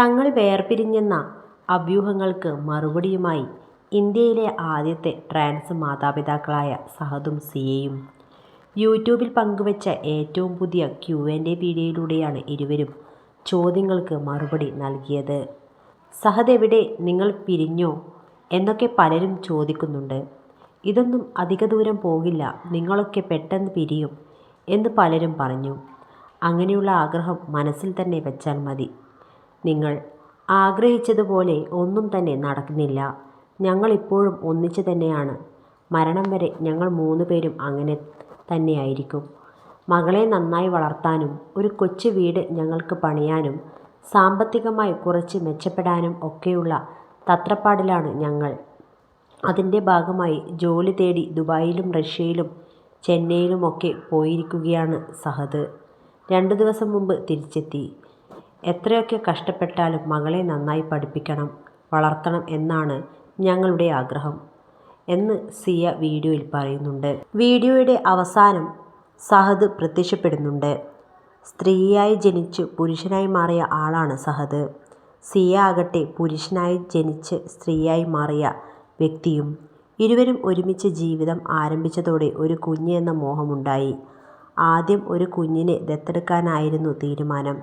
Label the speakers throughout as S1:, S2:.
S1: തങ്ങൾ വേർപിരിഞ്ഞെന്ന അഭ്യൂഹങ്ങൾക്ക് മറുപടിയുമായി ഇന്ത്യയിലെ ആദ്യത്തെ ട്രാൻസ് മാതാപിതാക്കളായ സഹദും സിയയും യൂട്യൂബിൽ പങ്കുവച്ച ഏറ്റവും പുതിയ Q&A വീഡിയോയിലൂടെയാണ് ഇരുവരും ചോദ്യങ്ങൾക്ക് മറുപടി നൽകിയത്. സഹദ് എവിടെ, നിങ്ങൾ പിരിഞ്ഞോ എന്നൊക്കെ പലരും ചോദിക്കുന്നുണ്ട്. ഇതൊന്നും അധിക ദൂരം പോകില്ല, നിങ്ങളൊക്കെ പെട്ടെന്ന് പിരിയും എന്ന് പലരും പറഞ്ഞു. അങ്ങനെയുള്ള ആഗ്രഹം മനസ്സിൽ തന്നെ വെച്ചാൽ മതി. നിങ്ങൾ ആഗ്രഹിച്ചതുപോലെ ഒന്നും തന്നെ നടക്കുന്നില്ല. ഞങ്ങൾ ഇപ്പോഴും ഒന്നിച്ച് തന്നെയാണ്. മരണം വരെ ഞങ്ങൾ 3 പേരും അങ്ങനെ തന്നെയായിരിക്കും. മകളെ നന്നായി വളർത്താനും ഒരു കൊച്ചു വീട് ഞങ്ങൾക്ക് പണിയാനും സാമ്പത്തികമായി കുറച്ച് മെച്ചപ്പെടാനും ഒക്കെയുള്ള തത്രപ്പാടിലാണ് ഞങ്ങൾ. അതിൻ്റെ ഭാഗമായി ജോലി തേടി ദുബായിലും റഷ്യയിലും ചെന്നൈയിലുമൊക്കെ പോയിരിക്കുകയാണ് സഹദ്. 2 ദിവസം മുമ്പ് തിരിച്ചെത്തി. എത്രയൊക്കെ കഷ്ടപ്പെട്ടാലും മകളെ നന്നായി പഠിപ്പിക്കണം, വളർത്തണം എന്നാണ് ഞങ്ങളുടെ ആഗ്രഹം എന്ന് സിയ വീഡിയോയിൽ പറയുന്നുണ്ട്. വീഡിയോയുടെ അവസാനം സഹദ് പ്രത്യക്ഷപ്പെടുന്നുണ്ട്. സ്ത്രീയായി ജനിച്ച് പുരുഷനായി മാറിയ ആളാണ് സഹദ്. സിയ ആകട്ടെ പുരുഷനായി ജനിച്ച് സ്ത്രീയായി മാറിയ വ്യക്തിയും. ഇരുവരും ഒരുമിച്ച് ജീവിതം ആരംഭിച്ചതോടെ ഒരു കുഞ്ഞ് എന്ന മോഹമുണ്ടായി. ആദ്യം ഒരു കുഞ്ഞിനെ ദത്തെടുക്കാനായിരുന്നു തീരുമാനം.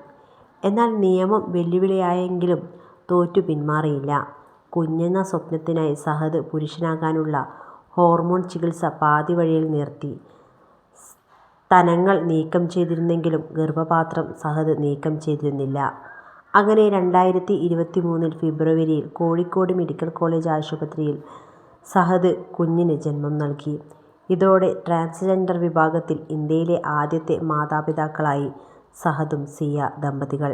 S1: എന്നാൽ നിയമം വെല്ലുവിളിയായെങ്കിലും തോറ്റു പിന്മാറിയില്ല. കുഞ്ഞെന്ന സ്വപ്നത്തിനായി സഹദ് പുരുഷനാകാനുള്ള ഹോർമോൺ ചികിത്സ പാതി വഴിയിൽ നിർത്തി. സ്തനങ്ങൾ നീക്കം ചെയ്തിരുന്നെങ്കിലും ഗർഭപാത്രം സഹദ് നീക്കം ചെയ്തിരുന്നില്ല. അങ്ങനെ 2023 ഫെബ്രുവരിയിൽ കോഴിക്കോട് മെഡിക്കൽ കോളേജ് ആശുപത്രിയിൽ സഹദ് കുഞ്ഞിന് ജന്മം നൽകി. ഇതോടെ ട്രാൻസ്ജെൻഡർ വിഭാഗത്തിൽ ഇന്ത്യയിലെ ആദ്യത്തെ മാതാപിതാക്കളായി സഹദും സിയ ദമ്പതികൾ.